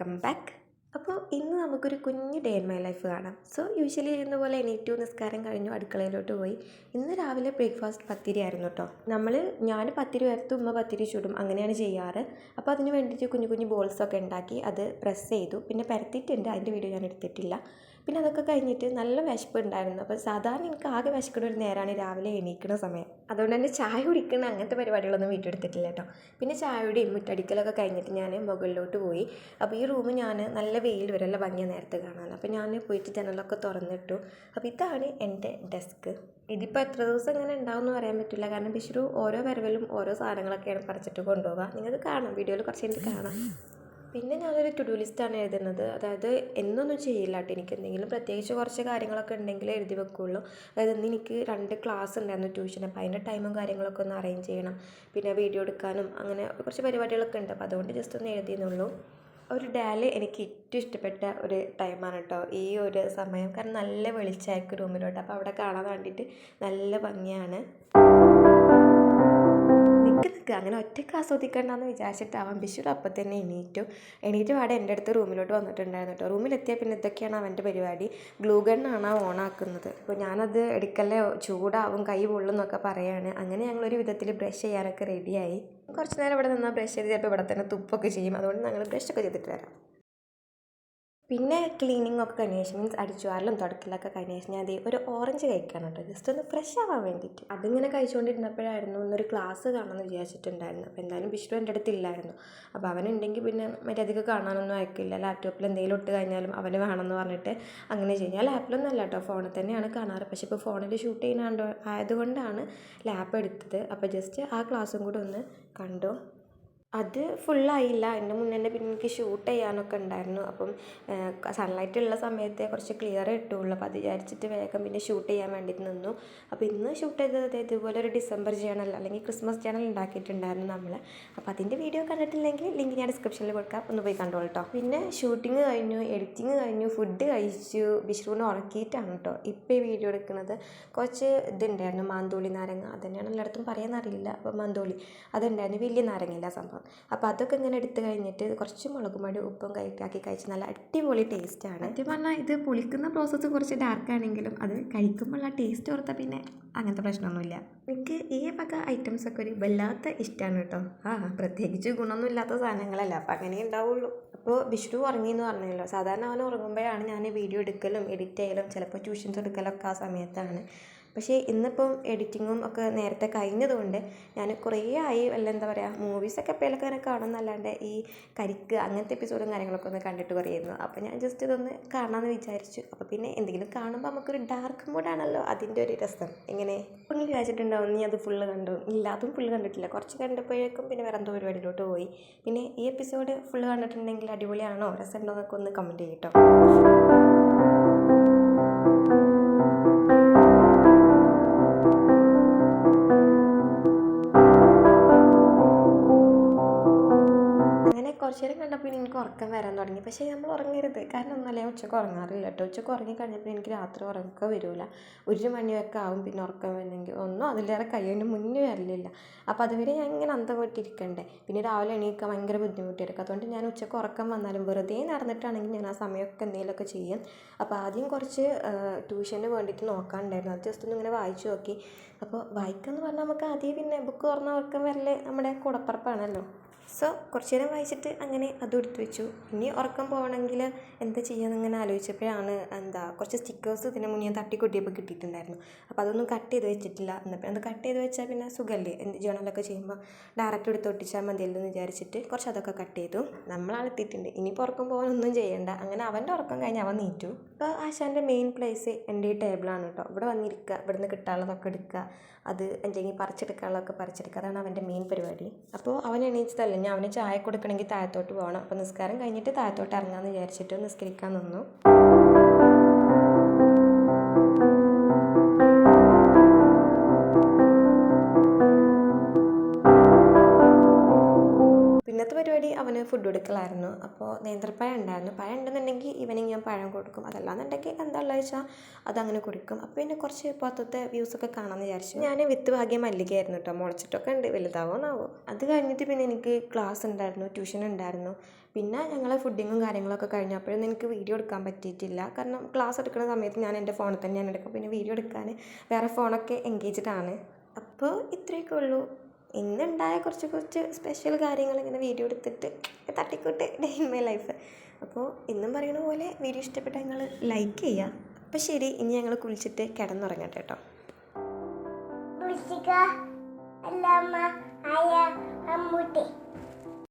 Welcome back. അപ്പോൾ ഇന്ന് നമുക്കൊരു കുഞ്ഞ് ഡേ ഇൻ മൈ ലൈഫ് കാണാം. സോ യൂഷ്വലി ചെയ്യുന്ന പോലെ എണീറ്റു, നിസ്കാരം കഴിഞ്ഞു, അടുക്കളയിലോട്ട് പോയി. ഇന്ന് രാവിലെ ബ്രേക്ക്ഫാസ്റ്റ് പത്തിരി ആയിരുന്നു കേട്ടോ. ഞാൻ പത്തിരി വരത്തും ഉമ്മ പത്തിരി ചുടും, അങ്ങനെയാണ് ചെയ്യാറ്. അപ്പോൾ അതിന് വേണ്ടിയിട്ട് കുഞ്ഞു കുഞ്ഞു ബോൾസൊക്കെ ഉണ്ടാക്കി അത് പ്രസ് ചെയ്തു. പിന്നെ പരത്തിയിട്ടുണ്ട്, അതിൻ്റെ വീഡിയോ ഞാൻ എടുത്തിട്ടില്ല. പിന്നെ അതൊക്കെ കഴിഞ്ഞിട്ട് നല്ല വിശപ്പ് ഉണ്ടായിരുന്നു. അപ്പോൾ സാധാരണ എനിക്ക് ആകെ വിശക്കുന്ന ഒരു നേരമാണ് രാവിലെ എണീക്കുന്ന സമയം. അതുകൊണ്ട് തന്നെ ചായ കുടിക്കുന്ന അങ്ങനത്തെ പരിപാടികളൊന്നും വീട്ടിൽ എടുത്തിട്ടില്ല കേട്ടോ. പിന്നെ ചായയുടെയും മുറ്റടിക്കലൊക്കെ കഴിഞ്ഞിട്ട് ഞാൻ മുകളിലോട്ട് പോയി. അപ്പോൾ ഈ റൂം ഞാൻ നല്ല വെയിൽ വരെല്ല ഭംഗിയ നേരത്തെ കാണാൻ. അപ്പോൾ ഞാൻ പോയിട്ട് ജനലൊക്കെ തുറന്നിട്ടു. അപ്പോൾ ഇതാണ് എൻ്റെ ഡെസ്ക്. ഇതിപ്പോൾ എത്ര ദിവസം ഇങ്ങനെ ഉണ്ടാവുമെന്ന് പറയാൻ പറ്റില്ല, കാരണം ബിഷു ഓരോ വരവിലും ഓരോ സാധനങ്ങളൊക്കെയാണ് പറിച്ചിട്ട് കൊണ്ടുപോകുക. നിങ്ങൾക്ക് കാണാം, വീഡിയോയിൽ കുറച്ച് എനിക്ക് കാണാം. പിന്നെ ഞാനൊരു ടു ഡു ലിസ്റ്റാണ് എഴുതുന്നത്. അതായത് എന്നൊന്നും ചെയ്യില്ല കേട്ടോ. എനിക്ക് എന്തെങ്കിലും പ്രത്യേകിച്ച് കുറച്ച് കാര്യങ്ങളൊക്കെ ഉണ്ടെങ്കിൽ എഴുതി വെക്കുകയുള്ളൂ. അതായത് ഇന്ന് എനിക്ക് 2 ക്ലാസ് ഉണ്ടായിരുന്നു ട്യൂഷൻ. അപ്പോൾ അതിൻ്റെ ടൈമും കാര്യങ്ങളൊക്കെ ഒന്ന് അറേഞ്ച് ചെയ്യണം. പിന്നെ വീഡിയോ എടുക്കാനും അങ്ങനെ കുറച്ച് പരിപാടികളൊക്കെ ഉണ്ട്. അപ്പോൾ അതുകൊണ്ട് ജസ്റ്റ് ഒന്ന് എഴുതിയെന്നുള്ളൂ. ഒരു ഡാല് എനിക്ക് ഏറ്റവും ഇഷ്ടപ്പെട്ട ഒരു ടൈമാണ് കേട്ടോ ഈ ഒരു സമയം. കാരണം നല്ല വെളിച്ചമായിരിക്കും റൂമിലോട്ട്. അപ്പോൾ അവിടെ കാണാൻ വേണ്ടിയിട്ട് നല്ല ഭംഗിയാണ്. അങ്ങനെ ഒറ്റയ്ക്ക് ആസ്വദിക്കണ്ടെന്ന് വിചാരിച്ചിട്ടാവാം ബിഷു അപ്പം തന്നെ എണീറ്റ് പാടെ എൻ്റെ അടുത്ത് റൂമിലോട്ട് വന്നിട്ടുണ്ടായിരുന്നു കേട്ടോ. റൂമിലെത്തിയാൽ പിന്നെ ഇതൊക്കെയാണ് അവൻ്റെ പരിപാടി. ഗ്ലൂ ഗണ്ണാണ് ഓണാക്കുന്നത്. അപ്പോൾ ഞാനത് എടുക്കല്ലേ, ചൂടാവും, കൈ പൊള്ളുന്നൊക്കെ പറയാണ്. അങ്ങനെ ഞങ്ങളൊരു വിധത്തിൽ ബ്രഷ് ചെയ്യാനൊക്കെ റെഡിയായി. കുറച്ച് നേരം ഇവിടെ നിന്നാൽ ബ്രഷ് ചെയ്ത് ചിലപ്പോൾ ഇവിടെ തന്നെ തുപ്പൊക്കെ ചെയ്യും. അതുകൊണ്ട് ഞങ്ങൾ ബ്രഷൊക്കെ ചെയ്തിട്ട് വരാം. പിന്നെ ക്ലീനിങ് ഒക്കെ കഴിഞ്ഞ ശേഷം, മീൻസ് അടിച്ചുവാരലും തുടക്കലൊക്കെ കഴിഞ്ഞ ശേഷം ഞാൻ ഒരു ഓറഞ്ച് കഴിക്കണം കേട്ടോ, ജസ്റ്റ് ഒന്ന് ഫ്രഷ് ആവാൻ വേണ്ടിയിട്ട്. അതിങ്ങനെ കഴിച്ചുകൊണ്ടിരുന്നപ്പോഴായിരുന്നു ഒന്നൊരു ക്ലാസ് കാണാമെന്ന് വിചാരിച്ചിട്ടുണ്ടായിരുന്നു. അപ്പോൾ എന്തായാലും ബിഷു എൻ്റെ അടുത്തില്ലായിരുന്നു. അപ്പോൾ അവനുണ്ടെങ്കിൽ പിന്നെ മര്യാദയ്ക്ക് കാണാനൊന്നും അയക്കില്ല. ലാപ്ടോപ്പിൽ എന്തെങ്കിലും ഇട്ട് കഴിഞ്ഞാലും അവന് വേണമെന്ന് പറഞ്ഞിട്ട് അങ്ങനെ ചെയ്യും. ഞാൻ ലാപ്പിലൊന്നും അല്ല കേട്ടോ, ഫോണിൽ തന്നെയാണ് കാണാറ്. പക്ഷേ ഇപ്പോൾ ഫോണിൽ ഷൂട്ട് ചെയ്യുന്ന ആയതുകൊണ്ടാണ് ലാപ്പ് എടുത്തത്. അപ്പോൾ ജസ്റ്റ് ആ ക്ലാസ്സും കൂടെ ഒന്ന് കണ്ടു. അത് ഫുള്ളായില്ല. അതിൻ്റെ മുന്നേ തന്നെ പിന്നെ എനിക്ക് ഷൂട്ട് ചെയ്യാനൊക്കെ ഉണ്ടായിരുന്നു. അപ്പം സൺലൈറ്റ് ഉള്ള സമയത്തെ കുറച്ച് ക്ലിയർ കിട്ടുള്ളൂ. അപ്പോൾ അത് വിചാരിച്ചിട്ട് വേഗം പിന്നെ ഷൂട്ട് ചെയ്യാൻ വേണ്ടിയിട്ട് നിന്നു. അപ്പോൾ ഇന്ന് ഷൂട്ട് ചെയ്തത് ഇതുപോലെ ഒരു ഡിസംബർ ചാനൽ അല്ലെങ്കിൽ ക്രിസ്മസ് ചാനൽ ഉണ്ടാക്കിയിട്ടുണ്ടായിരുന്നു നമ്മൾ. അപ്പോൾ അതിൻ്റെ വീഡിയോ കണ്ടിട്ടില്ലെങ്കിൽ ലിങ്ക് ഞാൻ ഡിസ്ക്രിപ്ഷനിൽ കൊടുക്കാം, ഒന്ന് പോയി കണ്ടോളൂ കേട്ടോ. പിന്നെ ഷൂട്ടിങ് കഴിഞ്ഞു, എഡിറ്റിങ് കഴിഞ്ഞു, ഫുഡ് കഴിച്ചു, ബിഷുവിനെ ഉറക്കിയിട്ടാണ് കേട്ടോ ഇപ്പോൾ ഈ വീഡിയോ എടുക്കുന്നത്. കുറച്ച് ഇതുണ്ടായിരുന്നു, മാന്തോളി നാരങ്ങ, അതന്നെയാണ് എല്ലായിടത്തും പറയാനറിയില്ല. അപ്പോൾ മാന്തോളി അതുണ്ടായിരുന്നു, വലിയ നാരങ്ങയില്ല സംഭവം. അപ്പോൾ അതൊക്കെ ഇങ്ങനെ എടുത്ത് കഴിഞ്ഞിട്ട് കുറച്ച് മുളക് പൊടി ഉപ്പും ആക്കി കഴിച്ച് നല്ല അടിപൊളി ടേസ്റ്റാണ്. സത്യം പറഞ്ഞാൽ ഇത് പൊളിക്കുന്ന പ്രോസസ്സ് കുറച്ച് ഡാർക്കാണെങ്കിലും അത് കഴിക്കുമ്പോഴുള്ള ടേസ്റ്റ് ഓർത്താൽ പിന്നെ അങ്ങനത്തെ പ്രശ്നമൊന്നുമില്ല. എനിക്ക് ഈ വക ഐറ്റംസൊക്കെ ഒരു വല്ലാത്ത ഇഷ്ടമാണ് കേട്ടോ. പ്രത്യേകിച്ച് ഗുണമൊന്നും ഇല്ലാത്ത സാധനങ്ങളല്ല, അപ്പോൾ അങ്ങനെ ഉണ്ടാവുള്ളൂ. അപ്പോൾ ബിഷു ഉറങ്ങി എന്ന് പറഞ്ഞല്ലോ. സാധാരണ അവൻ ഉറങ്ങുമ്പോഴാണ് ഞാൻ വീഡിയോ എടുക്കലും എഡിറ്റ് ചെയ്യലും ചിലപ്പോൾ ട്യൂഷൻസ് എടുക്കലൊക്കെ ആ സമയത്താണ്. പക്ഷേ ഇന്നിപ്പം എഡിറ്റിങ്ങും ഒക്കെ നേരത്തെ കഴിഞ്ഞതുകൊണ്ട് ഞാൻ കുറേ ആയി എന്താ പറയുക, മൂവീസൊക്കെ എപ്പോഴൊക്കെ അങ്ങനെ കാണുന്നല്ലാണ്ട് ഈ കരിക്ക് അങ്ങനത്തെ എപ്പിസോഡും കാര്യങ്ങളൊക്കെ ഒന്ന് കണ്ടിട്ട് പറയുന്നു. അപ്പോൾ ഞാൻ ജസ്റ്റ് ഇതൊന്ന് കാണാമെന്ന് വിചാരിച്ചു. അപ്പോൾ പിന്നെ എന്തെങ്കിലും കാണുമ്പോൾ നമുക്കൊരു ഡാർക്ക് മൂഡാണല്ലോ അതിൻ്റെ ഒരു രസം. എങ്ങനെ നിങ്ങൾ വിചാരിച്ചിട്ടുണ്ടാവും നീ അത് ഫുള്ള് കണ്ടു? ഇല്ല, അതും ഫുള്ള് കണ്ടിട്ടില്ല. കുറച്ച് കണ്ടപ്പോഴേക്കും പിന്നെ വേറെ എന്തോ പരിപാടിയിലോട്ട് പോയി. പിന്നെ ഈ എപ്പിസോഡ് ഫുള്ള് കണ്ടിട്ടുണ്ടെങ്കിൽ അടിപൊളിയാണോ, രസമുണ്ടോ എന്നൊക്കെ ഒന്ന് കമൻറ്റ് ചെയ്യട്ടോ. കുറച്ച് നേരം കണ്ടപ്പോൾ എനിക്ക് ഉറക്കം വരാൻ തുടങ്ങി. പക്ഷേ നമ്മൾ ഉറങ്ങരുത്, കാരണം ഒന്നല്ല, ഞാൻ ഉച്ചക്ക് ഉറങ്ങാറില്ല കേട്ടോ. ഉച്ചക്ക് ഉറങ്ങിക്കഴിഞ്ഞപ്പോൾ എനിക്ക് രാത്രി ഉറക്കം വരില്ല. 1 മണിയൊക്കെ ആവും പിന്നെ ഉറക്കം വരുന്നെങ്കിൽ. ഒന്നും അതിലേറെ കഴിയുന്നതിന് മുന്നേ വരലില്ല. അപ്പോൾ അതുവരെ ഞാൻ ഇങ്ങനെ അന്തം വിട്ടിരിക്കണ്ടേ. പിന്നെ രാവിലെ എണീക്കാൻ ഭയങ്കര ബുദ്ധിമുട്ടായിരിക്കും. അതുകൊണ്ട് ഞാൻ ഉച്ചക്ക് ഉറക്കം വന്നാലും വെറുതെ നടന്നിട്ടാണെങ്കിൽ ഞാൻ ആ സമയമൊക്കെ എന്തെങ്കിലുമൊക്കെ ചെയ്യും. അപ്പോൾ ആദ്യം കുറച്ച് ട്യൂഷന് വേണ്ടിയിട്ട് നോക്കാനുണ്ടായിരുന്നു. അത് ജസ്റ്റ് ഒന്ന് ഇങ്ങനെ വായിച്ചു നോക്കി. അപ്പോൾ വായിക്കാമെന്ന് പറഞ്ഞാൽ നമുക്ക് ആദ്യം പിന്നെ ബുക്ക് തുറന്ന ഉറക്കം വരൽ നമ്മുടെ കൂടപ്പുറപ്പാണല്ലോ. സോ കുറച്ച് നേരം വായിച്ചിട്ട് അങ്ങനെ അതും എടുത്ത് വെച്ചു. ഇനി ഉറക്കം പോകണമെങ്കിൽ എന്താ ചെയ്യാന്ന് ഇങ്ങനെ ആലോചിച്ചപ്പോഴാണ് കുറച്ച് സ്റ്റിക്കേഴ്സ് ഇതിന് മുന്നേ തട്ടിക്കൊട്ടിയപ്പോൾ കിട്ടിയിട്ടുണ്ടായിരുന്നു. അപ്പോൾ അതൊന്നും കട്ട് ചെയ്ത് വെച്ചിട്ടില്ല. എന്നപ്പോൾ അത് കട്ട് ചെയ്ത് വെച്ചാൽ പിന്നെ സുഖമല്ലേ, ജേണലൊക്കെ ചെയ്യുമ്പോൾ ഡയറക്റ്റ് എടുത്ത് ഒട്ടിച്ചാൽ മതിയല്ലോ എന്ന് വിചാരിച്ചിട്ട് കുറച്ച് അതൊക്കെ കട്ട് ചെയ്തു. നമ്മളാളെത്തിയിട്ടുണ്ട്, ഇനിയിപ്പോൾ ഉറക്കം പോകാനൊന്നും ചെയ്യണ്ട. അങ്ങനെ അവൻ്റെ ഉറക്കം കഴിഞ്ഞ് അവൻ നീറ്റു. അപ്പോൾ ആശാൻ്റെ മെയിൻ പ്ലേസ് എൻ്റെ ഈ ടേബിളാണ് കേട്ടോ. ഇവിടെ വന്നിരിക്കുക, ഇവിടുന്ന് കിട്ടാനുള്ളതൊക്കെ എടുക്കുക, അത് എന്തെങ്കിലും പറിച്ചെടുക്കാനുള്ളതൊക്കെ പറിച്ചെടുക്കുക, അതാണ് അവൻ്റെ മെയിൻ പരിപാടി. അപ്പോൾ അവൻ എണീച്ചതല്ല, ഞാൻ അവന് ചായ കൊടുക്കണമെങ്കിൽ താഴത്തോട്ട് പോകണം. അപ്പോൾ നിസ്കാരം കഴിഞ്ഞിട്ട് താഴത്തോട്ട് ഇറങ്ങാമെന്ന് വിചാരിച്ചിട്ട് നിസ്കരിക്കാൻ നിന്നു. പിന്നത്തെ പരിപാടി അവന് ഫുഡ് കൊടുക്കലായിരുന്നു. അപ്പോൾ നേന്ത്രപ്പഴം ഉണ്ടായിരുന്നു. പഴം ഉണ്ടെന്നുണ്ടെങ്കിൽ ഈവനിങ് ഞാൻ പഴം കൊടുക്കും. അതല്ലാന്നുണ്ടെങ്കിൽ എന്താ ഉള്ളത് വെച്ചാൽ അതങ്ങനെ കൊടുക്കും. അപ്പോൾ പിന്നെ കുറച്ച് പുറത്തത്തെ വ്യൂസൊക്കെ കാണാമെന്ന് വിചാരിച്ചു. ഞാൻ വിത്ത് ഭാഗ്യം മല്ലികയായിരുന്നു കേട്ടോ. മുളച്ചിട്ടൊക്കെ ഉണ്ട്, വലുതാവോന്നാവോ. അത് കഴിഞ്ഞിട്ട് പിന്നെ എനിക്ക് ക്ലാസ് ഉണ്ടായിരുന്നു, ട്യൂഷൻ ഉണ്ടായിരുന്നു. പിന്നെ ഞങ്ങൾ ഫുഡിങ്ങും കാര്യങ്ങളൊക്കെ കഴിഞ്ഞപ്പോഴൊന്നും എനിക്ക് വീഡിയോ എടുക്കാൻ പറ്റിയിട്ടില്ല. കാരണം ക്ലാസ് എടുക്കുന്ന സമയത്ത് ഞാൻ എൻ്റെ ഫോണിൽ തന്നെയാണ് എടുക്കും. പിന്നെ വീഡിയോ എടുക്കാൻ വേറെ ഫോണൊക്കെ എൻഗേജ്ഡ് ആണ്. അപ്പോൾ ഇത്രയൊക്കെ ഉള്ളൂ. ഇന്നുണ്ടായ കുറച്ച് സ്പെഷ്യൽ കാര്യങ്ങൾ ഇങ്ങനെ വീഡിയോ എടുത്തിട്ട് തട്ടിക്കൂട്ട് ഡേ ഇൻ മൈ ലൈഫ്. അപ്പോൾ ഇന്നും പറയുന്ന പോലെ വീഡിയോ ഇഷ്ടപ്പെട്ടാൽ നിങ്ങൾ ലൈക്ക് ചെയ്യുക. അപ്പോൾ ശരി, ഇനി ഞങ്ങൾ കുളിച്ചിട്ട് കിടന്നുറങ്ങട്ടെ കേട്ടോ. അമ്മൂട്ടി